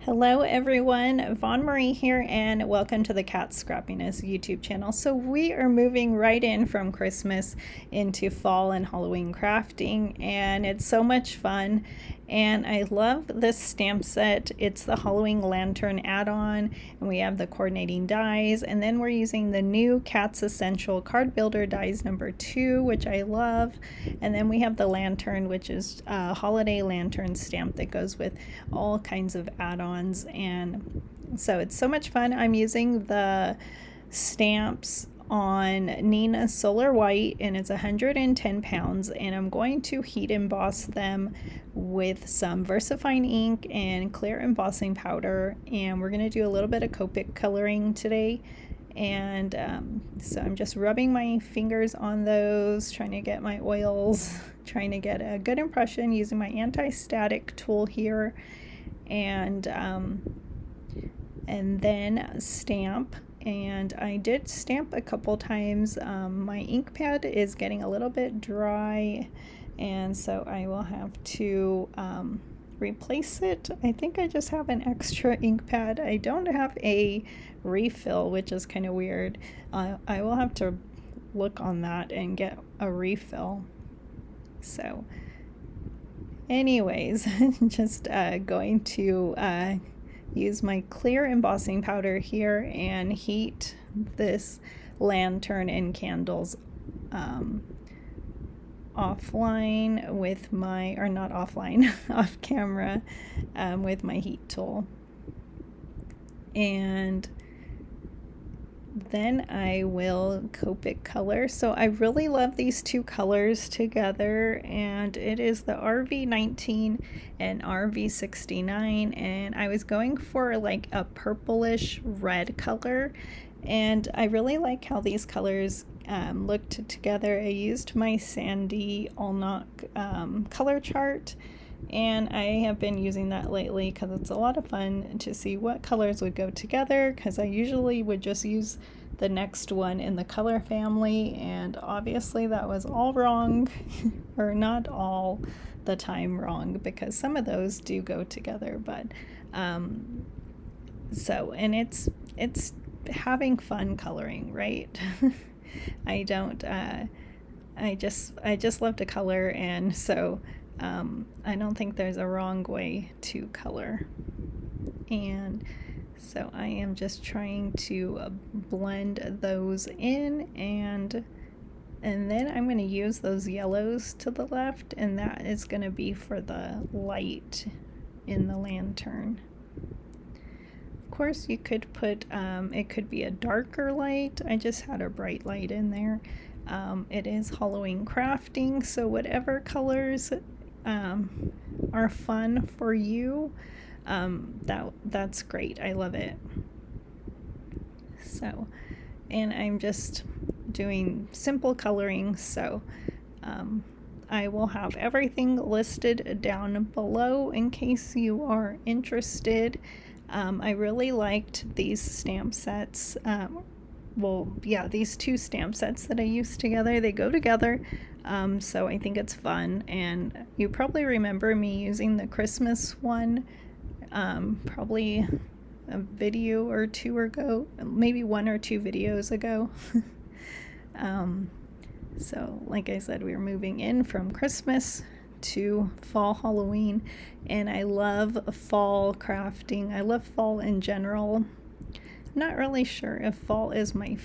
Hello everyone, Vaughn Marie here and welcome to the Scrappiness YouTube channel. So we are moving right in from Christmas into fall and Halloween crafting, and it's so much fun. And I love this stamp set. It's the Halloween lantern add-on, and we have the coordinating dies, and then we're using the new Cats Essential Card Builder dies number 2, which I love. And then we have the lantern, which is a holiday lantern stamp that goes with all kinds of add-ons, and so it's so much fun. I'm using the stamps on Nina Solar White, and it's 110 pounds, and I'm going to heat emboss them with some VersaFine ink and clear embossing powder, and we're going to do a little bit of Copic coloring today. And so I'm just rubbing my fingers on those, trying to get my oils, trying to get a good impression using my anti-static tool here, and then stamp. And I did stamp a couple times. My ink pad is getting a little bit dry, and so I will have to replace it. I think I just have an extra ink pad. I don't have a refill, which is kind of weird. I will have to look on that and get a refill. So anyways, just going to use my clear embossing powder here and heat this lantern and candles offline with my, or not offline, off camera, with my heat tool. And then I will Copic color. So I really love these two colors together, and it is the RV19 and RV69, and I was going for like a purplish red color, and I really like how these colors looked together. I used my Sandy Allnock color chart, and I have been using that lately because it's a lot of fun to see what colors would go together, because I usually would just use the next one in the color family, and obviously that was all wrong or not all the time wrong, because some of those do go together, but so, and it's having fun coloring, right? I just love to color, and so I don't think there's a wrong way to color. And so I am just trying to blend those in, and then I'm going to use those yellows to the left, and that is going to be for the light in the lantern. Of course, you could put, it could be a darker light. I just had a bright light in there. It is Halloween crafting, so whatever colors are fun for you, that's great. I love it. So, and I'm just doing simple coloring, so I will have everything listed down below in case you are interested. I really liked these stamp sets. Well, yeah, these two stamp sets that I used together, they go together, so I think it's fun. And you probably remember me using the Christmas one, probably a video or two ago, maybe 1 or 2 videos ago. So like I said, we were moving in from Christmas to fall Halloween, and I love fall crafting. I love fall in general. Not really sure if fall is my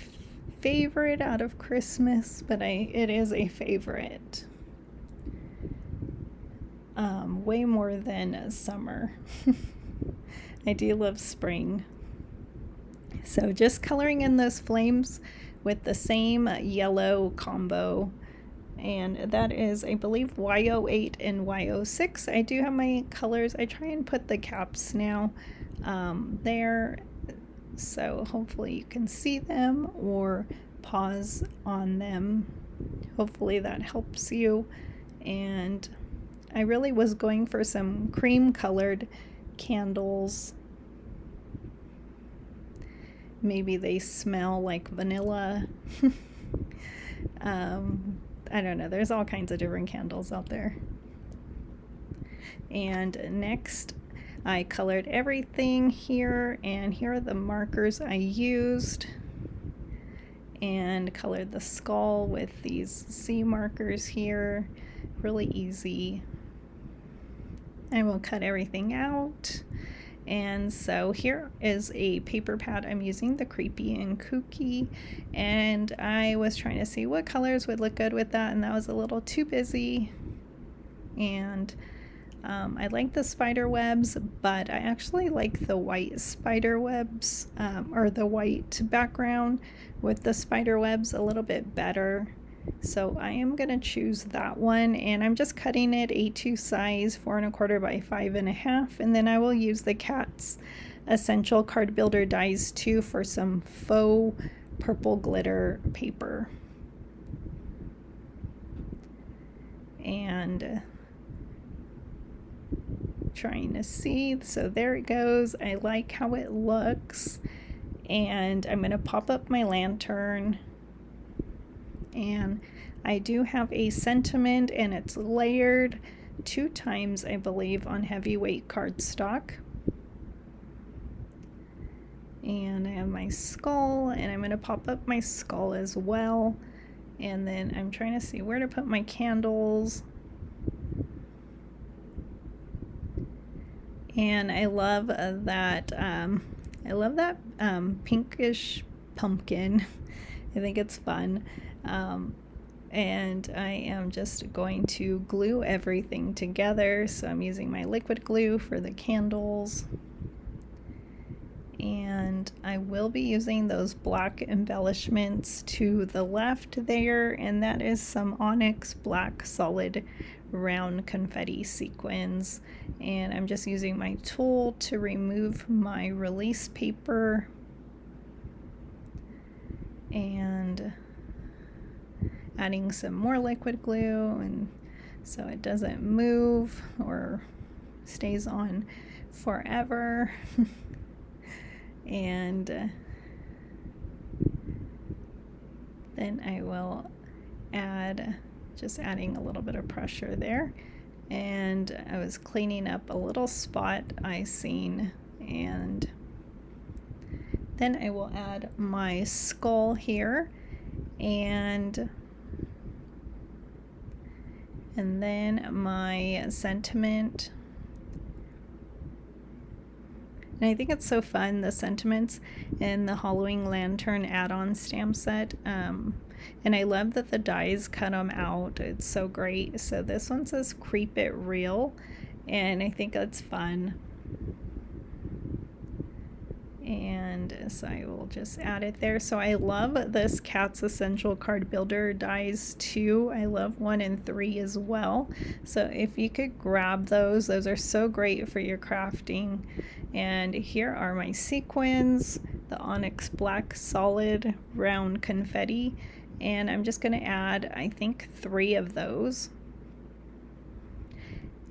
favorite out of Christmas, but it is a favorite. Way more than summer. I do love spring. So just coloring in those flames with the same yellow combo, and that is, I believe, Y08 and Y06. I do have my colors. I try and put the caps now there, so hopefully you can see them or pause on them. Hopefully that helps you. And I really was going for some cream colored candles. Maybe they smell like vanilla. I don't know, there's all kinds of different candles out there. And next I colored everything here, and here are the markers I used, and colored the skull with these C markers here. Really easy. I will cut everything out. And so here is a paper pad. I'm using the Creepy and Kooky, and I was trying to see what colors would look good with that, and that was a little too busy. And I like the spider webs, but I actually like the white spider webs, or the white background with the spider webs a little bit better. So I am going to choose that one, and I'm just cutting it A2 size, 4 1/4 by 5 1/2, and then I will use the Cat's Essential Card Builder dies too for some faux purple glitter paper. And trying to see, so there it goes. I like how it looks, and I'm going to pop up my lantern. And I do have a sentiment, and it's layered 2 times, I believe, on heavyweight cardstock. And I have my skull, and I'm going to pop up my skull as well. And then I'm trying to see where to put my candles. And I love that pinkish pumpkin. I think it's fun. And I am just going to glue everything together. So I'm using my liquid glue for the candles. And I will be using those black embellishments to the left there, and that is some onyx black solid round confetti sequins. And I'm just using my tool to remove my release paper, and adding some more liquid glue, and so it doesn't move or stays on forever. And then I will add, just adding a little bit of pressure there, and I was cleaning up a little spot I seen, and then I will add my skull here, and then my sentiment. And I think it's so fun, the sentiments in the Halloween Lantern add-on stamp set. And I love that the dies cut them out. It's so great. So this one says Creep It Real, and I think that's fun. And so I will just add it there. So I love this Cat's Essential Card Builder dies too. I love 1 and 3 as well. So if you could grab those are so great for your crafting. And here are my sequins, the onyx black solid round confetti. And I'm just going to add, I think, 3 of those.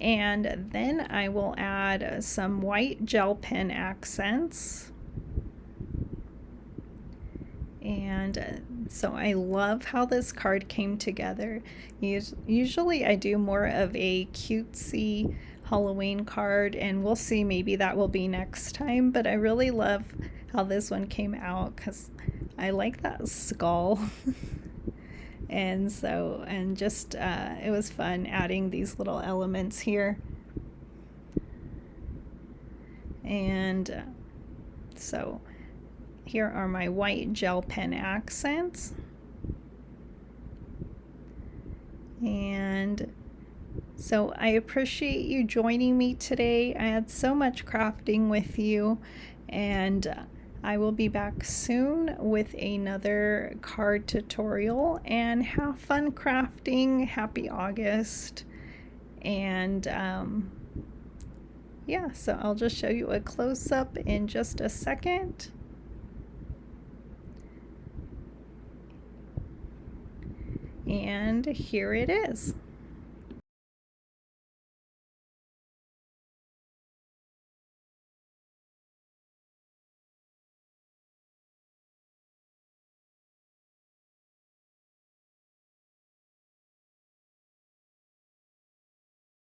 And then I will add some white gel pen accents. And so I love how this card came together. Usually I do more of a cutesy Halloween card, and we'll see, maybe that will be next time, but I really love how this one came out because I like that skull. And so, and just it was fun adding these little elements here. And so here are my white gel pen accents. And so I appreciate you joining me today. I had so much crafting with you, and I will be back soon with another card tutorial. And have fun crafting. Happy August. And yeah, so I'll just show you a close-up in just a second. And here it is.